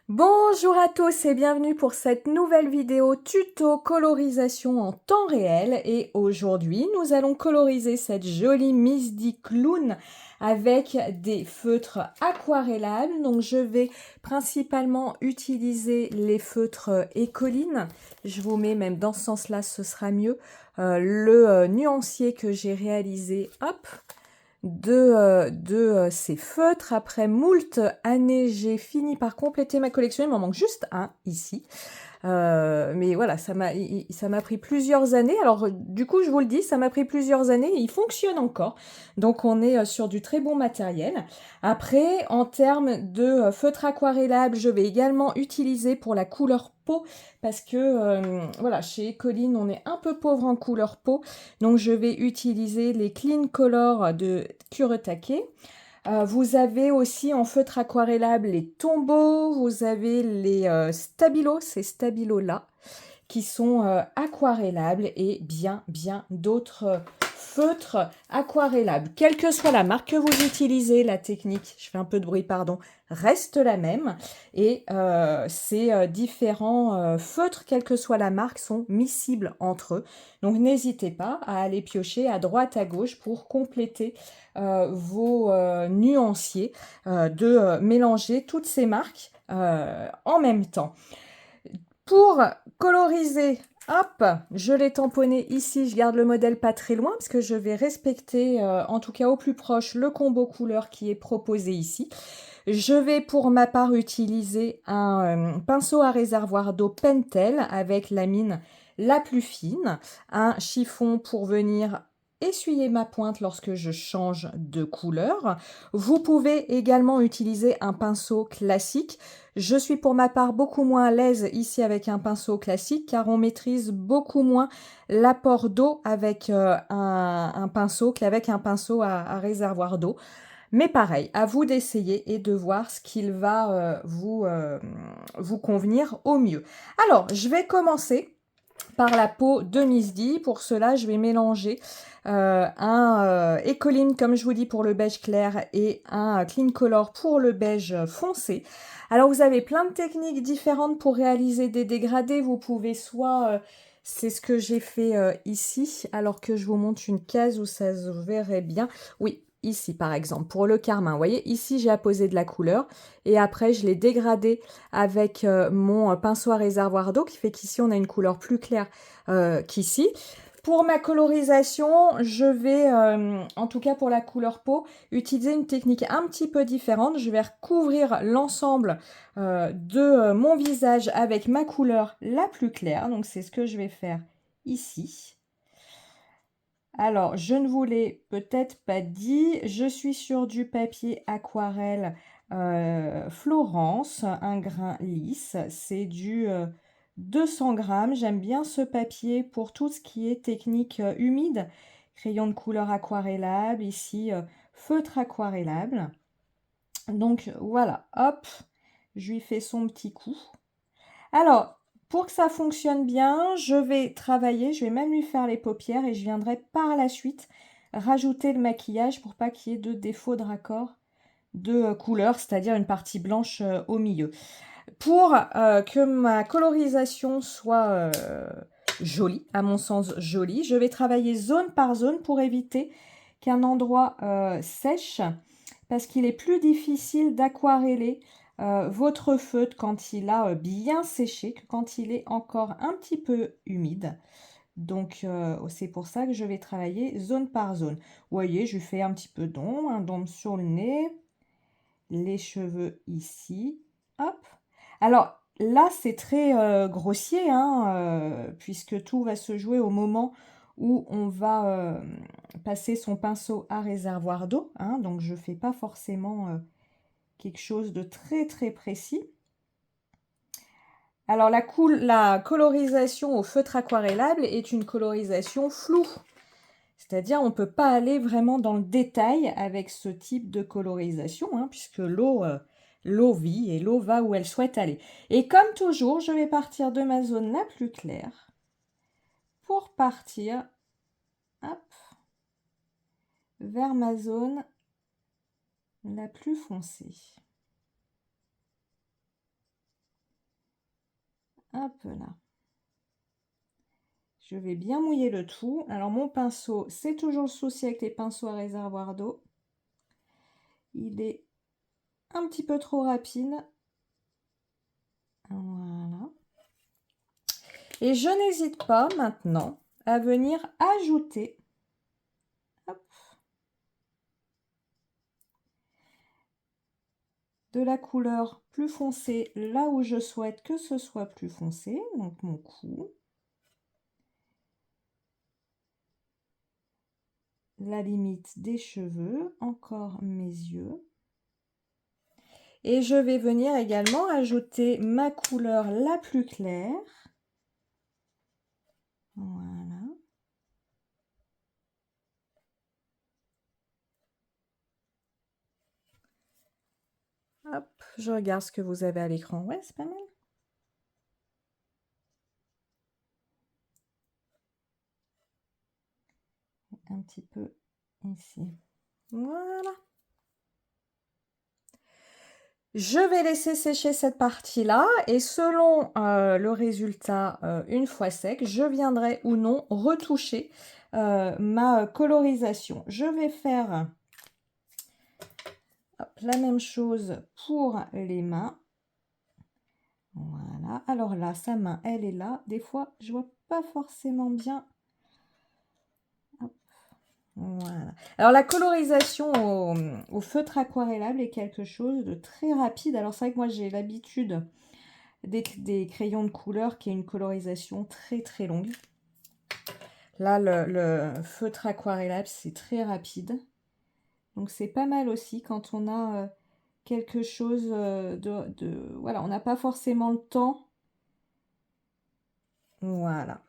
Bonjour à tous et bienvenue pour cette nouvelle vidéo tuto colorisation en temps réel. Et aujourd'hui, nous allons coloriser cette jolie Miss D Clown avec des feutres aquarellables. Donc je vais principalement utiliser les feutres Ecoline. Je vous mets même dans ce sens-là, ce sera mieux. Le nuancier que j'ai réalisé, hop, de ces feutres. Après moult années, j'ai fini par compléter ma collection. Il m'en manque juste un ici. Mais voilà, ça m'a pris plusieurs années. Alors, du coup, je vous le dis, ça m'a pris plusieurs années et il fonctionne encore. Donc, on est sur du très bon matériel. Après, en termes de feutre aquarellable, je vais également utiliser pour la couleur peau parce que, voilà, chez Ecoline, on est un peu pauvre en couleur peau. Donc, je vais utiliser les Clean Color de Kuretake. Vous avez aussi en feutre aquarellable les tombeaux, vous avez les stabilos, ces stabilos-là, qui sont aquarellables et bien d'autres feutres aquarellables. Quelle que soit la marque que vous utilisez, la technique, je fais un peu de bruit, pardon, reste la même. Et ces différents feutres, quelle que soit la marque, sont miscibles entre eux. Donc n'hésitez pas à aller piocher à droite, à gauche pour compléter vos nuanciers, de mélanger toutes ces marques en même temps. Pour coloriser, hop, je l'ai tamponné ici, je garde le modèle pas très loin parce que je vais respecter, en tout cas au plus proche, le combo couleur qui est proposé ici. Je vais pour ma part utiliser un pinceau à réservoir d'eau Pentel avec la mine la plus fine, un chiffon pour venir essuyer ma pointe lorsque je change de couleur. Vous pouvez également utiliser un pinceau classique. Je suis pour ma part beaucoup moins à l'aise ici avec un pinceau classique car on maîtrise beaucoup moins l'apport d'eau avec un pinceau qu'avec un pinceau à réservoir d'eau. Mais pareil, à vous d'essayer et de voir ce qu'il va vous convenir au mieux. Alors, je vais commencer par la peau de Miss D. Pour cela, je vais mélanger un Ecoline, comme je vous dis, pour le beige clair et un Clean Color pour le beige foncé. Alors, vous avez plein de techniques différentes pour réaliser des dégradés. Vous pouvez soit... c'est ce que j'ai fait ici, alors que je vous montre une case où ça se verrait bien. Oui, ici par exemple, pour le carmin. Vous voyez, ici j'ai apposé de la couleur et après je l'ai dégradé avec mon pinceau à réservoir d'eau qui fait qu'ici on a une couleur plus claire qu'ici. Pour ma colorisation, je vais, en tout cas pour la couleur peau, utiliser une technique un petit peu différente. Je vais recouvrir l'ensemble de mon visage avec ma couleur la plus claire. Donc c'est ce que je vais faire ici. Alors, je ne vous l'ai peut-être pas dit, je suis sur du papier aquarelle Florence, un grain lisse. C'est du 200 grammes. J'aime bien ce papier pour tout ce qui est technique humide. Crayon de couleur aquarellable, ici feutre aquarellable. Donc voilà, hop, je lui fais son petit coup. Alors, pour que ça fonctionne bien, je vais travailler, je vais même lui faire les paupières et je viendrai par la suite rajouter le maquillage pour pas qu'il y ait de défaut de raccord de couleur, c'est-à-dire une partie blanche au milieu. Pour que ma colorisation soit jolie, à mon sens jolie, je vais travailler zone par zone pour éviter qu'un endroit sèche parce qu'il est plus difficile d'aquareller votre feutre quand il a bien séché que quand il est encore un petit peu humide. Donc c'est pour ça que je vais travailler zone par zone. Vous voyez, je fais un petit peu d'ombre, un d'ombre sur le nez, les cheveux ici, hop. Alors là, c'est très grossier, hein, puisque tout va se jouer au moment où on va passer son pinceau à réservoir d'eau. Hein, donc je ne fais pas forcément quelque chose de très très précis. Alors la colorisation au feutre aquarellable est une colorisation floue. C'est-à-dire on ne peut pas aller vraiment dans le détail avec ce type de colorisation, hein, puisque l'eau vit et l'eau va où elle souhaite aller. Et comme toujours, je vais partir de ma zone la plus claire pour partir hop, vers ma zone la plus foncée. Hop là. Je vais bien mouiller le tout. Alors mon pinceau, c'est toujours le souci avec les pinceaux à réservoir d'eau. Il est un petit peu trop rapide. Voilà. Et je n'hésite pas maintenant à venir ajouter hop, de la couleur plus foncée là où je souhaite que ce soit plus foncé, donc mon cou, la limite des cheveux, encore mes yeux. Et je vais venir également ajouter ma couleur la plus claire. Voilà. Hop, je regarde ce que vous avez à l'écran. Ouais, c'est pas mal. Un petit peu ici. Voilà. Je vais laisser sécher cette partie-là et selon le résultat, une fois sec, je viendrai ou non retoucher ma colorisation. Je vais faire hop, la même chose pour les mains. Voilà. Alors là, sa main, elle est là. Des fois, je vois pas forcément bien. Hop. Voilà. Alors la colorisation au feutre aquarellable est quelque chose de très rapide. Alors c'est vrai que moi j'ai l'habitude des crayons de couleur qui est une colorisation très très longue. Là le feutre aquarellable c'est très rapide. Donc c'est pas mal aussi quand on a quelque chose voilà, on n'a pas forcément le temps. Voilà.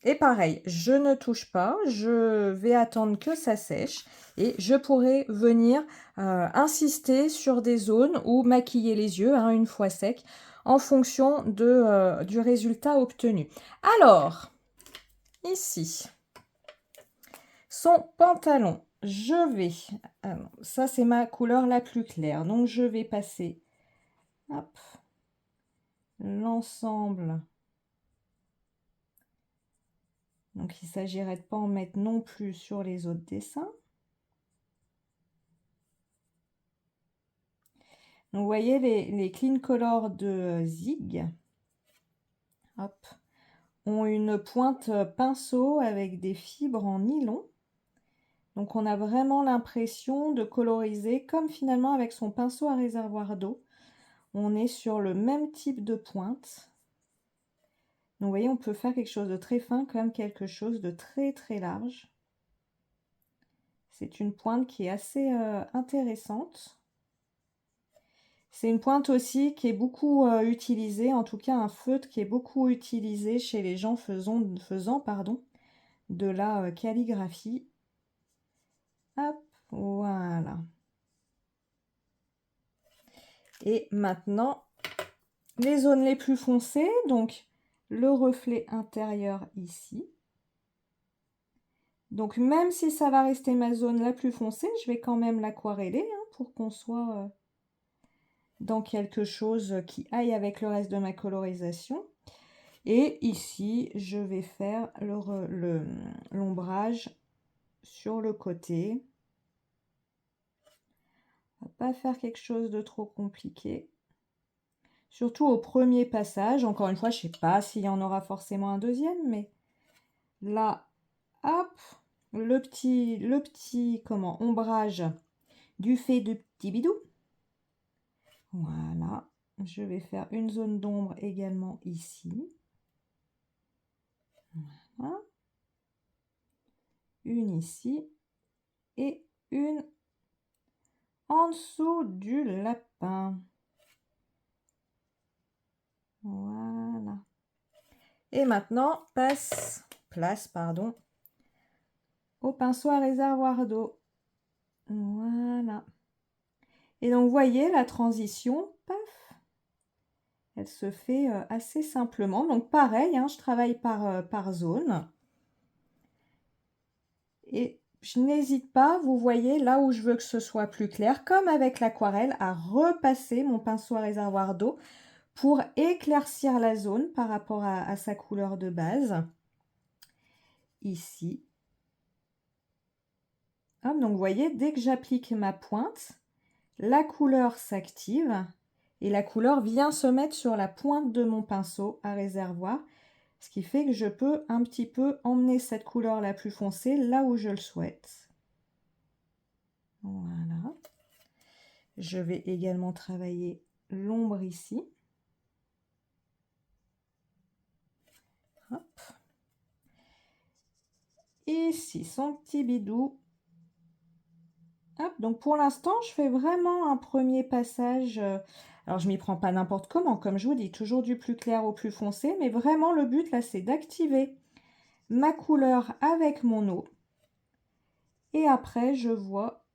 Et pareil, je ne touche pas, je vais attendre que ça sèche et je pourrai venir insister sur des zones ou maquiller les yeux une fois sec en fonction du résultat obtenu. Alors, ici, son pantalon, je vais, ça c'est ma couleur la plus claire, donc je vais passer l'ensemble. Donc il ne s'agirait de pas en mettre non plus sur les autres dessins. Donc vous voyez les Clean Color de Zig hop, ont une pointe pinceau avec des fibres en nylon. Donc on a vraiment l'impression de coloriser comme finalement avec son pinceau à réservoir d'eau. On est sur le même type de pointe. Donc vous voyez, on peut faire quelque chose de très fin comme quelque chose de très très large. C'est une pointe qui est assez intéressante. C'est une pointe aussi qui est beaucoup utilisée, en tout cas un feutre qui est beaucoup utilisé chez les gens faisant de la calligraphie. Hop, voilà. Et maintenant, les zones les plus foncées, donc le reflet intérieur ici. Donc même si ça va rester ma zone la plus foncée, je vais quand même l'aquareller pour qu'on soit dans quelque chose qui aille avec le reste de ma colorisation. Et ici, je vais faire l'ombrage sur le côté. On va pas faire quelque chose de trop compliqué. Surtout au premier passage. Encore une fois, je ne sais pas s'il y en aura forcément un deuxième, mais là, hop, le petit ombrage du fait de petit bidou. Voilà. Je vais faire une zone d'ombre également ici. Voilà. Une ici et une en dessous du lapin. Voilà. Et maintenant, place au pinceau à réservoir d'eau. Voilà. Et donc, vous voyez la transition, paf, elle se fait assez simplement. Donc, pareil, je travaille par zone. Et je n'hésite pas, vous voyez, là où je veux que ce soit plus clair, comme avec l'aquarelle, à repasser mon pinceau à réservoir d'eau pour éclaircir la zone par rapport à sa couleur de base. Ici. Hop, donc vous voyez, dès que j'applique ma pointe, la couleur s'active et la couleur vient se mettre sur la pointe de mon pinceau à réservoir, ce qui fait que je peux un petit peu emmener cette couleur la plus foncée là où je le souhaite. Voilà. Je vais également travailler l'ombre ici. Hop. Ici, son petit bidou. Hop, donc pour l'instant, je fais vraiment un premier passage. Alors, je m'y prends pas n'importe comment, comme je vous dis, toujours du plus clair au plus foncé. Mais vraiment, le but, là, c'est d'activer ma couleur avec mon eau. Et après, je vois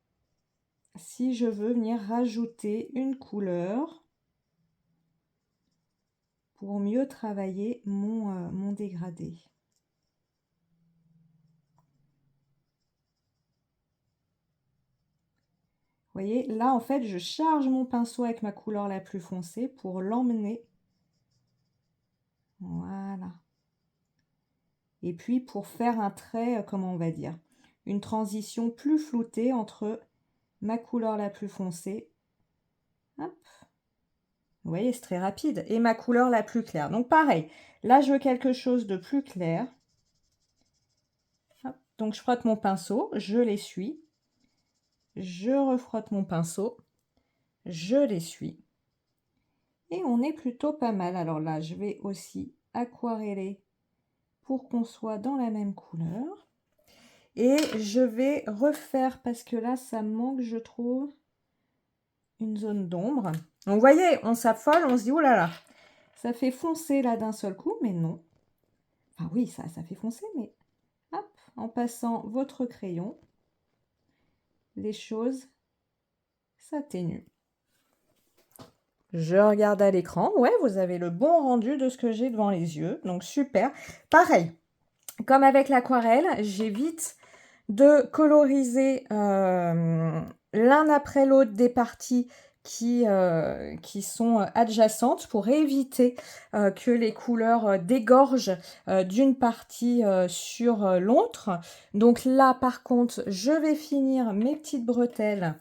si je veux venir rajouter une couleur pour mieux travailler mon dégradé. Vous voyez, là, en fait, je charge mon pinceau avec ma couleur la plus foncée pour l'emmener. Voilà. Et puis, pour faire un trait, comment on va dire, une transition plus floutée entre ma couleur la plus foncée. Hop. Vous voyez, c'est très rapide. Et ma couleur la plus claire. Donc, pareil. Là, je veux quelque chose de plus clair. Hop. Donc, je frotte mon pinceau, je l'essuie. Je refrotte mon pinceau, je l'essuie. Et on est plutôt pas mal. Alors là, je vais aussi aquareller pour qu'on soit dans la même couleur. Et je vais refaire, parce que là, ça me manque, je trouve, une zone d'ombre. Donc, vous voyez, on s'affole, on se dit, oh là là, ça fait foncer là d'un seul coup, mais non. Enfin oui, ça fait foncer, mais hop, en passant votre crayon, les choses s'atténuent. Je regarde à l'écran. Ouais, vous avez le bon rendu de ce que j'ai devant les yeux. Donc, super. Pareil, comme avec l'aquarelle, j'évite de coloriser l'un après l'autre des parties qui sont adjacentes pour éviter que les couleurs dégorgent d'une partie sur l'autre. Donc là, par contre, je vais finir mes petites bretelles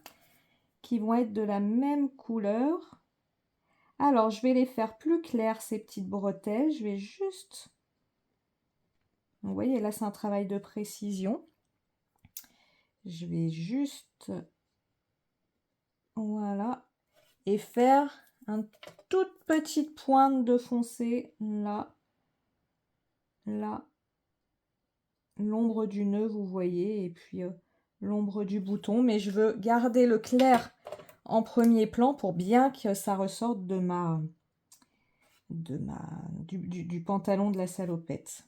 qui vont être de la même couleur. Alors, je vais les faire plus claires, ces petites bretelles. Je vais juste... Vous voyez, là, c'est un travail de précision. Je vais juste... Voilà. Et faire une toute petite pointe de foncé, là. Là. L'ombre du nœud, vous voyez, et puis l'ombre du bouton. Mais je veux garder le clair en premier plan pour bien que ça ressorte du pantalon de la salopette.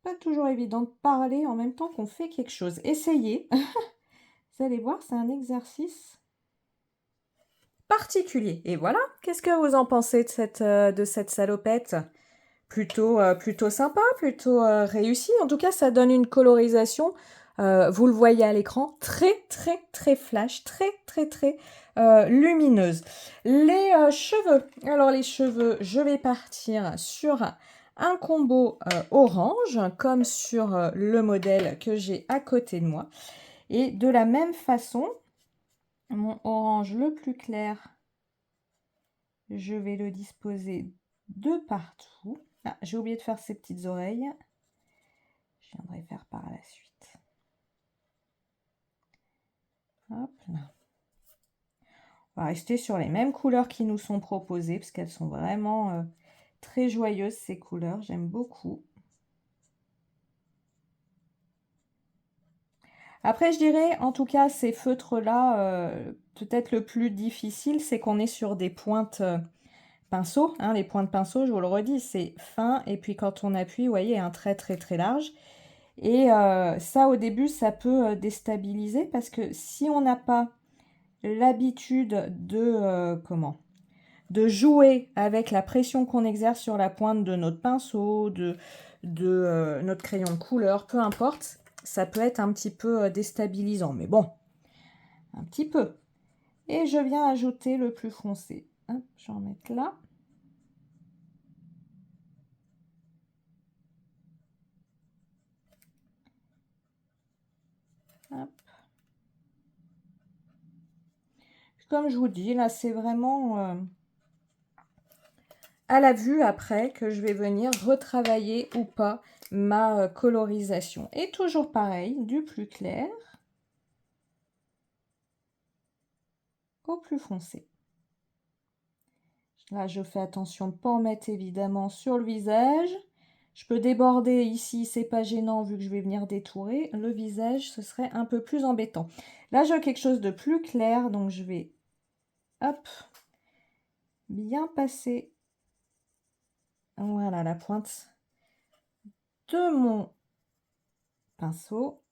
Pas toujours évident de parler en même temps qu'on fait quelque chose. Essayez. Vous allez voir, c'est un exercice particulier. Et voilà, qu'est-ce que vous en pensez de cette salopette? Plutôt sympa, plutôt réussi. En tout cas, ça donne une colorisation, vous le voyez à l'écran, très flash, très lumineuse. Les cheveux. Alors les cheveux, je vais partir sur un combo orange, comme sur le modèle que j'ai à côté de moi. Et de la même façon, mon orange le plus clair, je vais le disposer de partout. Ah, j'ai oublié de faire ces petites oreilles. Je viendrai faire par la suite. Hop là. On va rester sur les mêmes couleurs qui nous sont proposées, parce qu'elles sont vraiment très joyeuses, ces couleurs. J'aime beaucoup. Après, je dirais, en tout cas, ces feutres-là, peut-être le plus difficile, c'est qu'on est sur des pointes pinceau. Hein, les pointes pinceau, je vous le redis, c'est fin. Et puis, quand on appuie, vous voyez, un trait très large. Et ça, au début, ça peut déstabiliser parce que si on n'a pas l'habitude de jouer avec la pression qu'on exerce sur la pointe de notre pinceau, de notre crayon de couleur, peu importe, ça peut être un petit peu déstabilisant. Mais bon, un petit peu. Et je viens ajouter le plus foncé. Hop, je vais en mettre là. Hop. Comme je vous dis, là, c'est vraiment à la vue après que je vais venir retravailler ou pas ma colorisation. Et toujours pareil, du plus clair au plus foncé. Là, je fais attention de ne pas en mettre évidemment sur le visage. Je peux déborder ici, c'est pas gênant vu que je vais venir détourer. Le visage, ce serait un peu plus embêtant. Là, je veux quelque chose de plus clair, donc je vais, hop, bien passer, voilà, la pointe de mon pinceau.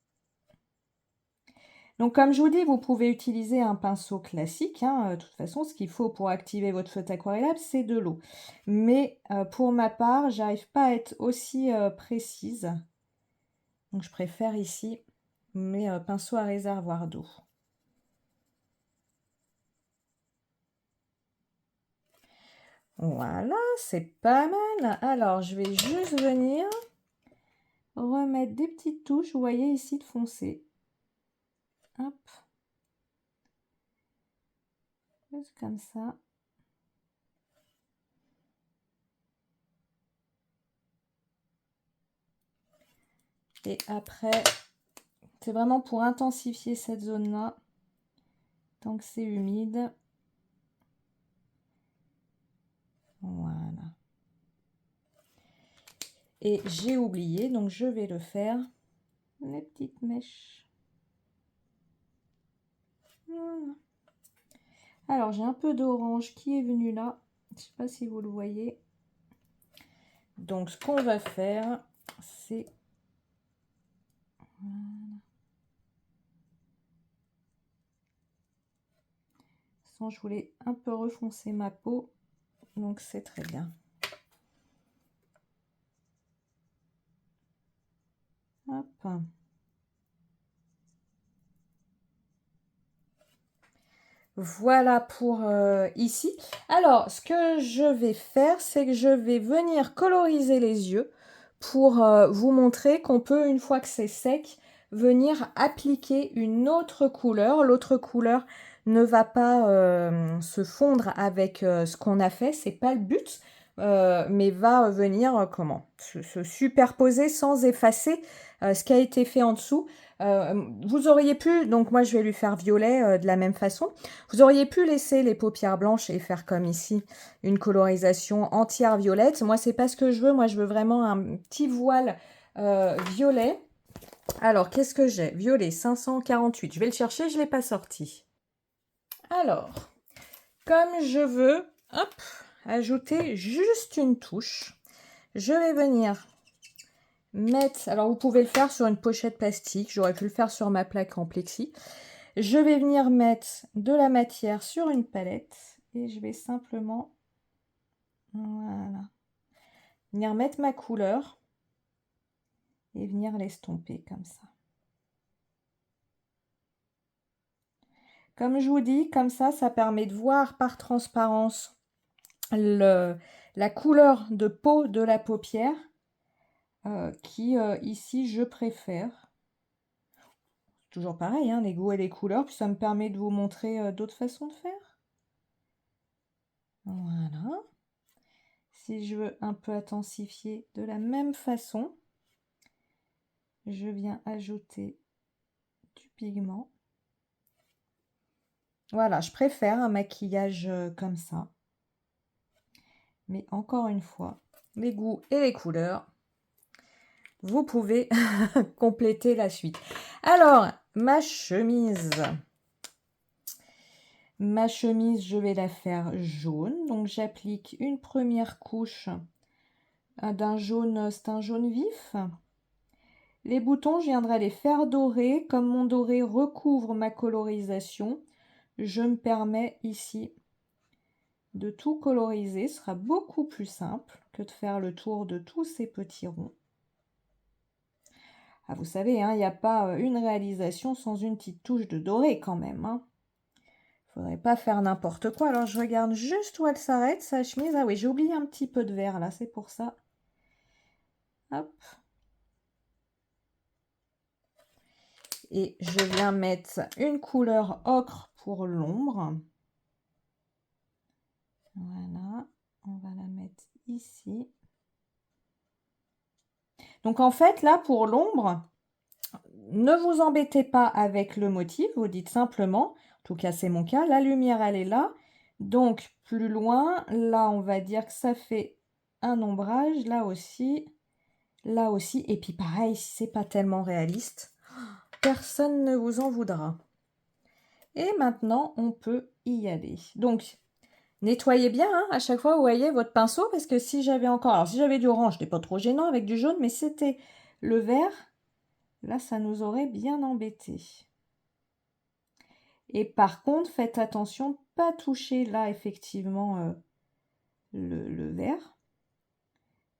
Donc, comme je vous dis, vous pouvez utiliser un pinceau classique. Hein. De toute façon, ce qu'il faut pour activer votre feutre aquarellable, c'est de l'eau. Mais pour ma part, j'arrive pas à être aussi précise. Donc, je préfère ici mes pinceaux à réservoir d'eau. Voilà, c'est pas mal. Alors, je vais juste venir remettre des petites touches, vous voyez ici, de foncé. Hop. Juste comme ça. Et après, c'est vraiment pour intensifier cette zone-là, tant que c'est humide. Voilà. Et j'ai oublié, donc je vais le faire. Les petites mèches. Voilà. Alors, j'ai un peu d'orange qui est venu là. Je ne sais pas si vous le voyez. Donc, ce qu'on va faire, c'est... Voilà. Sans, je voulais un peu refoncer ma peau. Donc, c'est très bien. Hop. Voilà pour ici. Alors, ce que je vais faire, c'est que je vais venir coloriser les yeux pour vous montrer qu'on peut, une fois que c'est sec, venir appliquer une autre couleur. L'autre couleur ne va pas se fondre avec ce qu'on a fait, c'est pas le but, mais va venir comment se superposer sans effacer ce qui a été fait en dessous. Vous auriez pu, donc moi je vais lui faire violet de la même façon, vous auriez pu laisser les paupières blanches et faire comme ici, une colorisation entière violette. Moi c'est pas ce que je veux, moi je veux vraiment un petit voile violet. Alors qu'est-ce que j'ai? Violet 548, je vais le chercher, je ne l'ai pas sorti. Alors, comme je veux, hop, ajouter juste une touche, je vais venir mettre, alors vous pouvez le faire sur une pochette plastique, j'aurais pu le faire sur ma plaque en plexi. Je vais venir mettre de la matière sur une palette et je vais simplement, voilà, venir mettre ma couleur et venir l'estomper comme ça. Comme je vous dis, comme ça permet de voir par transparence la couleur de peau de la paupière qui, ici, je préfère. Toujours pareil, hein, les goûts et les couleurs, puis ça me permet de vous montrer d'autres façons de faire. Voilà. Si je veux un peu intensifier de la même façon, je viens ajouter du pigment. Voilà, je préfère un maquillage comme ça. Mais encore une fois, les goûts et les couleurs, vous pouvez compléter la suite. Alors, ma chemise. Ma chemise, je vais la faire jaune. Donc, j'applique une première couche d'un jaune, c'est un jaune vif. Les boutons, je viendrai les faire dorer. Comme mon doré recouvre ma colorisation, je me permets ici de tout coloriser. Ce sera beaucoup plus simple que de faire le tour de tous ces petits ronds. Ah, vous savez, hein, il n'y a pas une réalisation sans une petite touche de doré quand même. Il faudrait pas faire n'importe quoi. Alors, je regarde juste où elle s'arrête, sa chemise. Ah oui, j'ai oublié un petit peu de vert, là, c'est pour ça. Hop. Et je viens mettre une couleur ocre pour l'ombre. Voilà, on va la mettre ici. Donc en fait, là, pour l'ombre, ne vous embêtez pas avec le motif, vous dites simplement, en tout cas c'est mon cas, la lumière elle est là, donc plus loin, là on va dire que ça fait un ombrage, là aussi, et puis pareil, si c'est pas tellement réaliste, personne ne vous en voudra. Et maintenant, on peut y aller. Donc, nettoyez bien hein, à chaque fois, vous voyez, votre pinceau, parce que si j'avais encore... Alors, si j'avais du orange, c'était pas trop gênant avec du jaune, mais c'était le vert, là, ça nous aurait bien embêté. Et par contre, faites attention, pas toucher là, effectivement, le vert,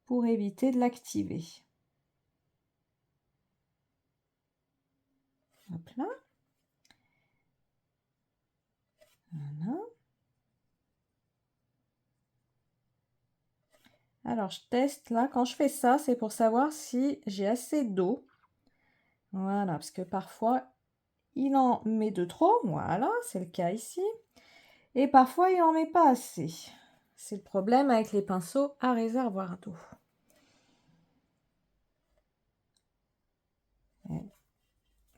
pour éviter de l'activer. Hop là. Voilà. Alors, je teste là. Quand je fais ça, c'est pour savoir si j'ai assez d'eau. Voilà, parce que parfois, il en met de trop. Voilà, c'est le cas ici. Et parfois, il n'en met pas assez. C'est le problème avec les pinceaux à réservoir d'eau.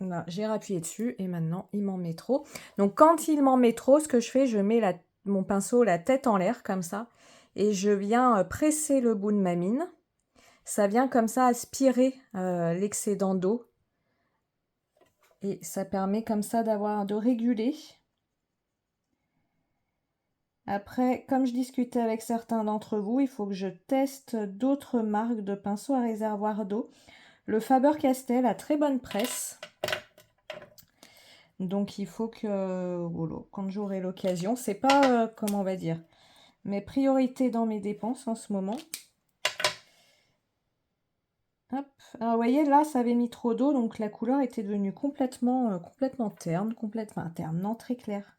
Là, j'ai rappuyé dessus et maintenant, il m'en met trop. Donc, quand il m'en met trop, ce que je fais, je mets mon pinceau la tête en l'air, comme ça. Et je viens presser le bout de ma mine. Ça vient comme ça aspirer l'excédent d'eau. Et ça permet comme ça de réguler. Après, comme je discutais avec certains d'entre vous, il faut que je teste d'autres marques de pinceaux à réservoir d'eau. Le Faber-Castell a très bonne presse. Donc il faut que, quand j'aurai l'occasion, c'est pas, comment on va dire, mes priorités dans mes dépenses en ce moment. Hop. Alors vous voyez, là, ça avait mis trop d'eau, donc la couleur était devenue complètement terne, non, très claire.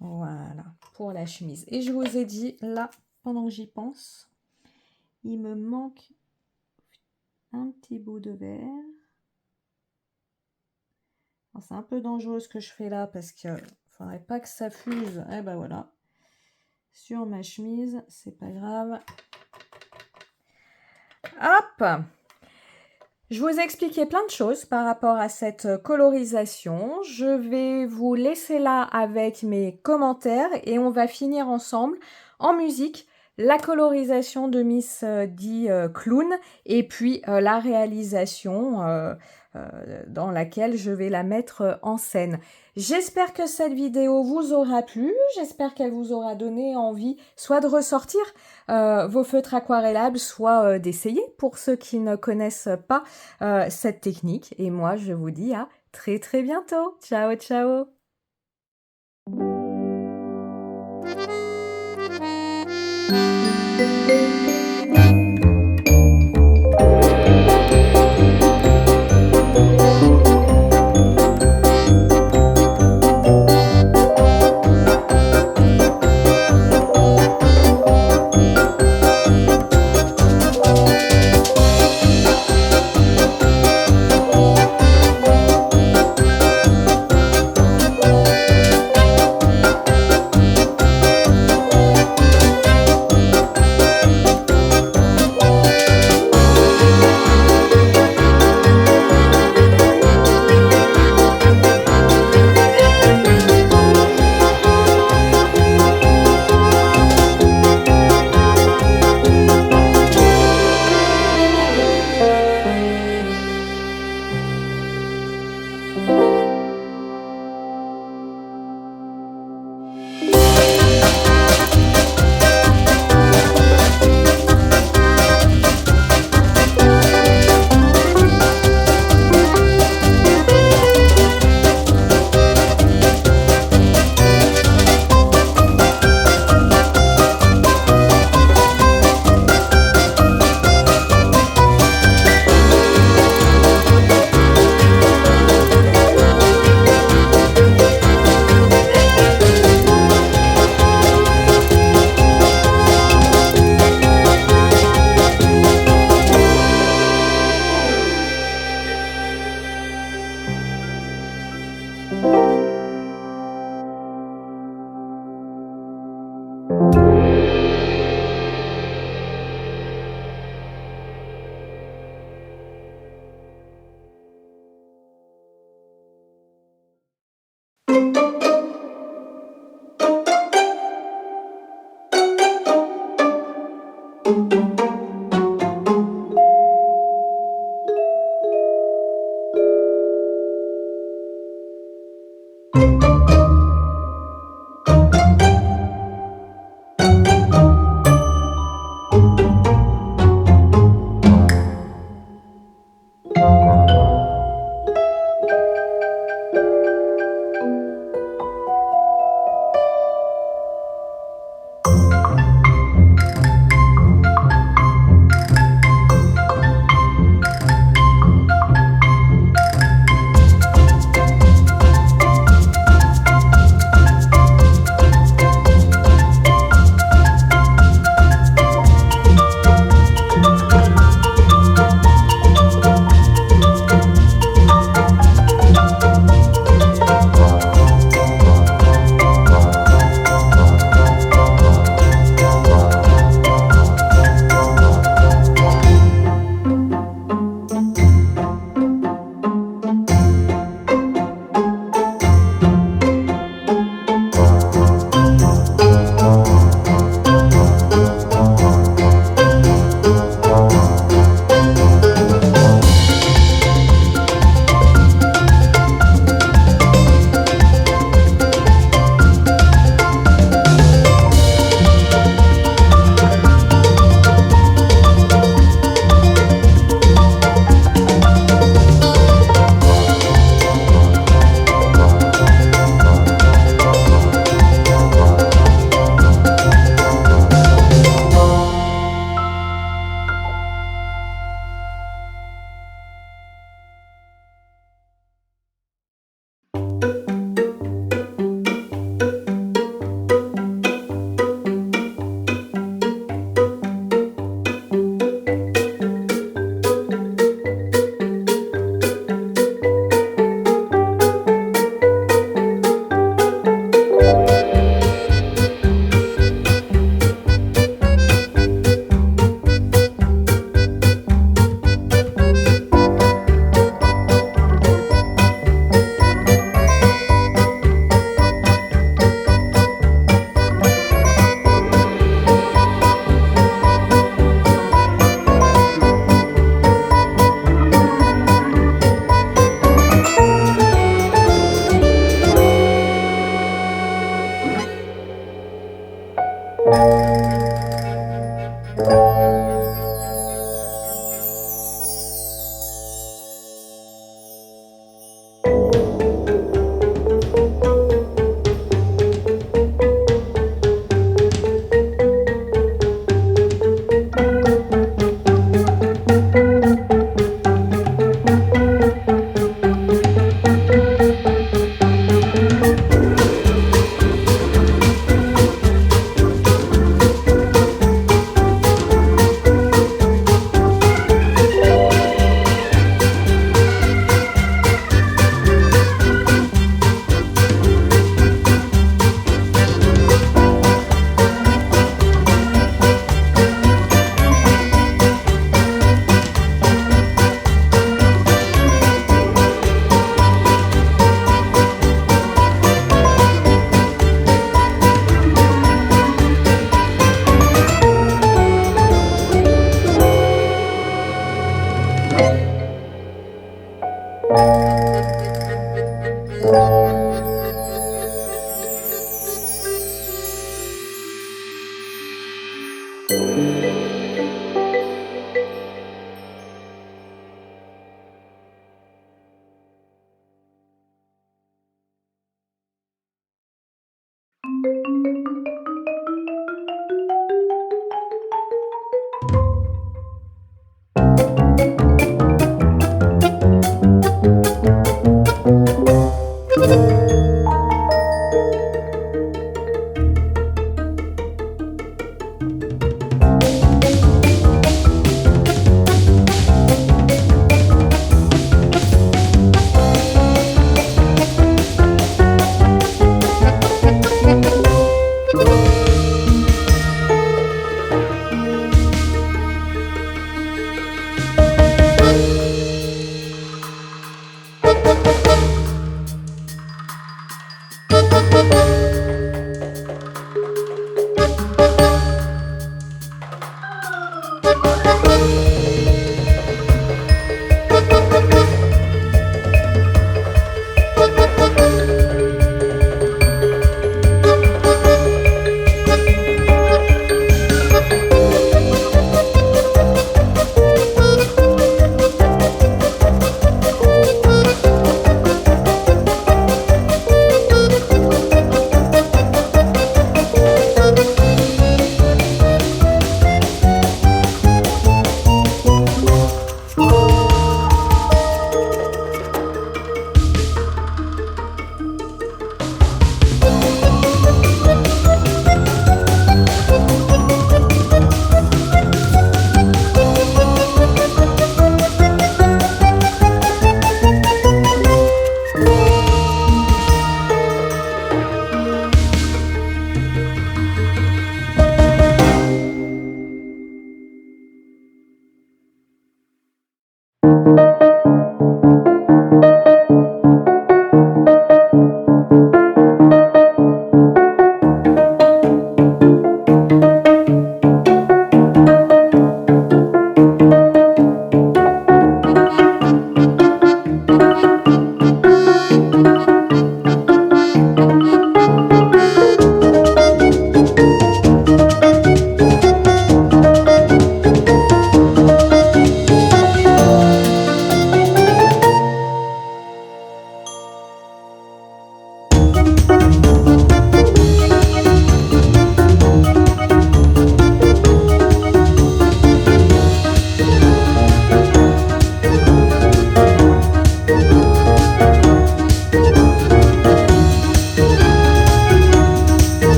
Voilà, pour la chemise. Et je vous ai dit, là, pendant que j'y pense, il me manque un petit bout de vert. C'est un peu dangereux ce que je fais là, parce qu'il ne faudrait pas que ça fuse. Eh ben voilà, sur ma chemise, c'est pas grave. Hop! Je vous ai expliqué plein de choses par rapport à cette colorisation. Je vais vous laisser là avec mes commentaires et on va finir ensemble en musique la colorisation de Miss D Clown et puis la réalisation dans laquelle je vais la mettre en scène. J'espère que cette vidéo vous aura plu, j'espère qu'elle vous aura donné envie soit de ressortir vos feutres aquarellables, soit d'essayer pour ceux qui ne connaissent pas cette technique. Et moi, je vous dis à très très bientôt. Ciao, ciao!